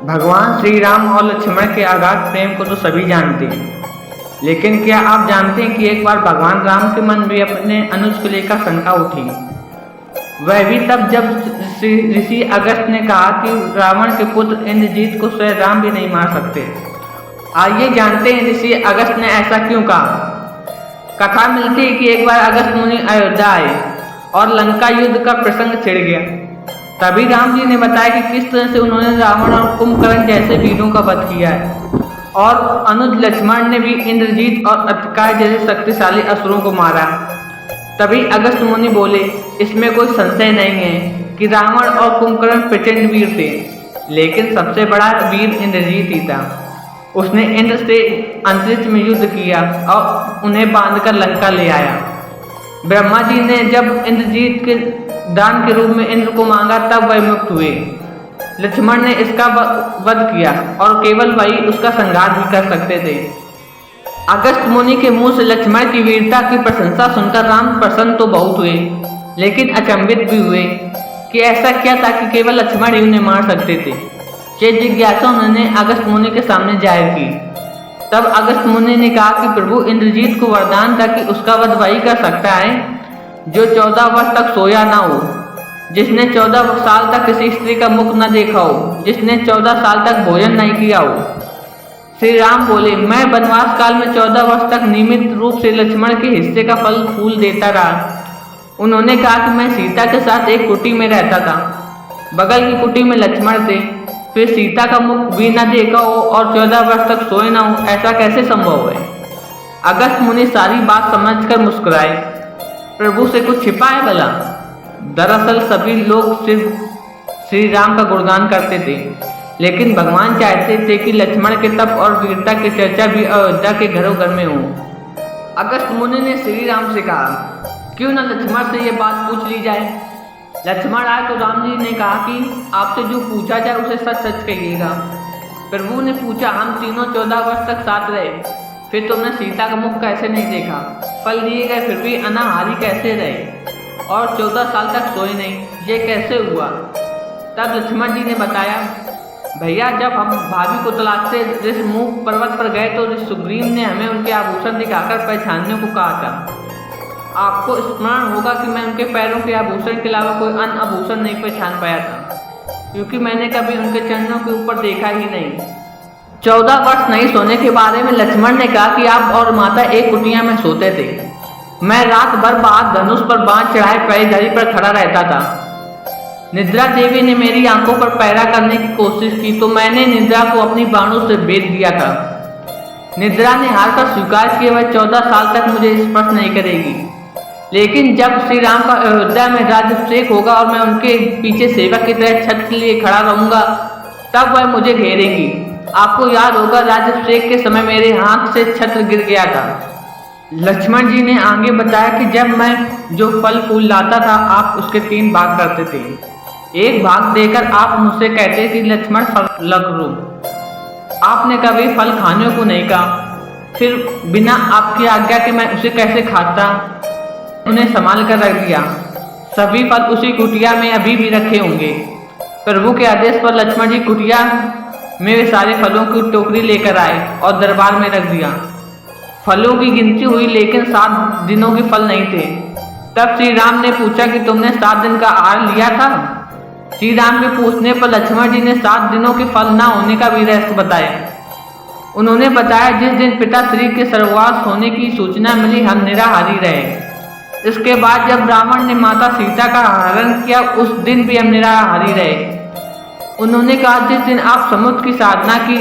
भगवान श्री राम और लक्ष्मण के अगाध प्रेम को तो सभी जानते हैं, लेकिन क्या आप जानते हैं कि एक बार भगवान राम के मन में अपने अनुज को लेकर शंका उठी। वह भी तब जब ऋषि अगस्त ने कहा कि रावण के पुत्र इंद्रजीत को स्वयं राम भी नहीं मार सकते। आइए जानते हैं ऋषि अगस्त ने ऐसा क्यों कहा। कथा मिलती है कि एक बार अगस्त मुनि अयोध्या आए और लंका युद्ध का प्रसंग छिड़ गया। तभी राम जी ने बताया कि किस तरह से उन्होंने रावण और कुंभकर्ण जैसे वीरों का वध किया है और अनुज लक्ष्मण ने भी इंद्रजीत और अतिकाय जैसे शक्तिशाली असुरों को मारा। तभी अगस्त मुनि बोले, इसमें कोई संशय नहीं है कि रावण और कुंभकर्ण प्रचंड वीर थे, लेकिन सबसे बड़ा वीर इंद्रजीत ही था। उसने इंद्र से अंतरिक्ष में युद्ध किया और उन्हें बांधकर लंका ले आया। ब्रह्मा जी ने जब इंद्रजीत के दान के रूप में इंद्र को मांगा तब वह मुक्त हुए। लक्ष्मण ने इसका वध किया और केवल वही उसका संहार भी कर सकते थे। अगस्त मुनि के मुंह से लक्ष्मण की वीरता की प्रशंसा सुनकर राम प्रसन्न तो बहुत हुए, लेकिन अचंभित भी हुए कि ऐसा क्या था कि केवल लक्ष्मण ही उन्हें मार सकते थे। ये जिज्ञासा उन्होंने अगस्त मुनि के सामने जाहिर की। तब अगस्त मुनि ने कहा कि प्रभु इंद्रजीत को वरदान था कि उसका वध वही कर सकता है जो 14 वर्ष तक सोया ना हो, जिसने 14 साल तक किसी स्त्री का मुख न देखा हो, जिसने 14 साल तक भोजन नहीं किया हो। श्री राम बोले, मैं वनवास काल में 14 वर्ष तक नियमित रूप से लक्ष्मण के हिस्से का फल फूल देता रहा। उन्होंने कहा कि मैं सीता के साथ एक कुटी में रहता था, बगल की कुटी में लक्ष्मण थे, फिर सीता का मुख भी न देखा हो और 14 वर्ष तक सोए ना हो, ऐसा कैसे संभव है। अगस्त मुनि सारी बात समझकर मुस्कुराए। प्रभु से कुछ छिपा है भला? दरअसल सभी लोग सिर्फ श्री राम का गुणगान करते थे, लेकिन भगवान चाहते थे कि लक्ष्मण के तप और वीरता की चर्चा भी अयोध्या के घरों घर में हो। अगस्त मुनि ने श्री राम से कहा, क्यों न लक्ष्मण से ये बात पूछ ली जाए। लक्ष्मण आए तो राम जी ने कहा कि आपसे जो पूछा जाए उसे सच सच कहिएगा। प्रभु ने पूछा, हम तीनों 14 वर्ष तक साथ रहे, फिर तुमने सीता का मुख कैसे नहीं देखा, फल दिए गए फिर भी अनाहारी कैसे रहे और 14 साल तक सोए नहीं, ये कैसे हुआ। तब लक्ष्मण जी ने बताया, भैया जब हम भाभी को तलाशते ऋषमुख पर्वत पर गए तो ऋषि सुग्रीव ने हमें उनके आभूषण दिखाकर पहचानने को कहा था। आपको स्मरण होगा कि मैं उनके पैरों के आभूषण के अलावा कोई अन्य आभूषण नहीं पहचान पाया था, क्योंकि मैंने कभी उनके चरणों के ऊपर देखा ही नहीं। 14 वर्ष नहीं सोने के बारे में लक्ष्मण ने कहा कि आप और माता एक कुटिया में सोते थे। मैं रात भर बाद धनुष पर बांध चढ़ाए पैरी धरी पर खड़ा रहता था। निद्रा देवी ने मेरी आंखों पर पहरा करने की कोशिश की तो मैंने निद्रा को अपनी बाणों से बेध दिया था। निद्रा ने हार कर स्वीकार किया वह 14 साल तक मुझे स्पर्श नहीं करेगी, लेकिन जब श्री राम का अयोध्या में राज्याभिषेक होगा और मैं उनके पीछे सेवक की तरह छत्र के लिए खड़ा रहूंगा तब वह मुझे घेरेंगी। आपको याद होगा राज्याभिषेक के समय मेरे हाथ से छत्र गिर गया था। लक्ष्मण जी ने आगे बताया कि जब मैं जो फल फूल लाता था आप उसके 3 भाग करते थे। एक भाग देकर आप मुझसे कहते कि लक्ष्मण फल लो। आपने कभी फल खाने को नहीं कहा, फिर बिना आपकी आज्ञा के मैं उसे कैसे खाता, उन्हें संभाल कर रख दिया। सभी फल उसी कुटिया में अभी भी रखे होंगे। प्रभु के आदेश पर लक्ष्मण जी कुटिया में वे सारे फलों की टोकरी लेकर आए और दरबार में रख दिया। फलों की गिनती हुई लेकिन 7 दिनों के फल नहीं थे। तब श्री राम ने पूछा कि तुमने 7 दिन का आहार लिया था। श्री राम के पूछने पर लक्ष्मण जी ने 7 दिनों के फल ना होने का भी रहस्य बताया। उन्होंने बताया, जिस दिन पिता श्री के स्वर्गवास होने की सूचना मिली हम निराहारी रहे। इसके बाद जब रावण ने माता सीता का हरण किया उस दिन भी हम निराहारी रहे। उन्होंने कहा, जिस दिन आप समुद्र की साधना की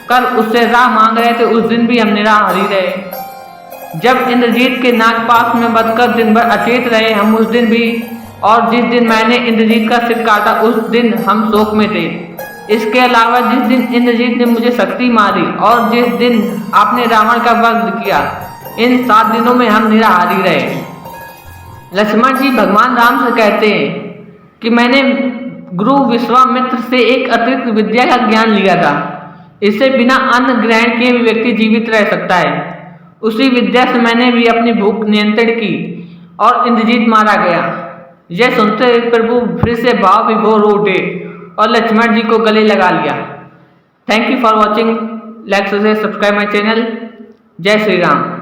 कर उससे राह मांग रहे थे उस दिन भी हम निराहारी रहे। जब इंद्रजीत के नागपाश में बदकर दिन भर अचेत रहे हम उस दिन भी, और जिस दिन मैंने इंद्रजीत का सिर काटा उस दिन हम शोक में थे। इसके अलावा जिस दिन इंद्रजीत ने मुझे शक्ति मारी और जिस दिन आपने रावण का वध किया, इन 7 दिनों में हम निराहारी रहे। लक्ष्मण जी भगवान राम से कहते हैं कि मैंने गुरु विश्वामित्र से एक अतिरिक्त विद्या का ज्ञान लिया था। इससे बिना अन्न ग्रहण किए भी व्यक्ति जीवित रह सकता है। उसी विद्या से मैंने भी अपनी भूख नियंत्रण की और इंद्रजीत मारा गया। यह सुनते प्रभु फिर से भाव विभोर हो उठे और लक्ष्मण जी को गले लगा लिया। Thank you for watching, like subscribe my channel. जय श्री राम।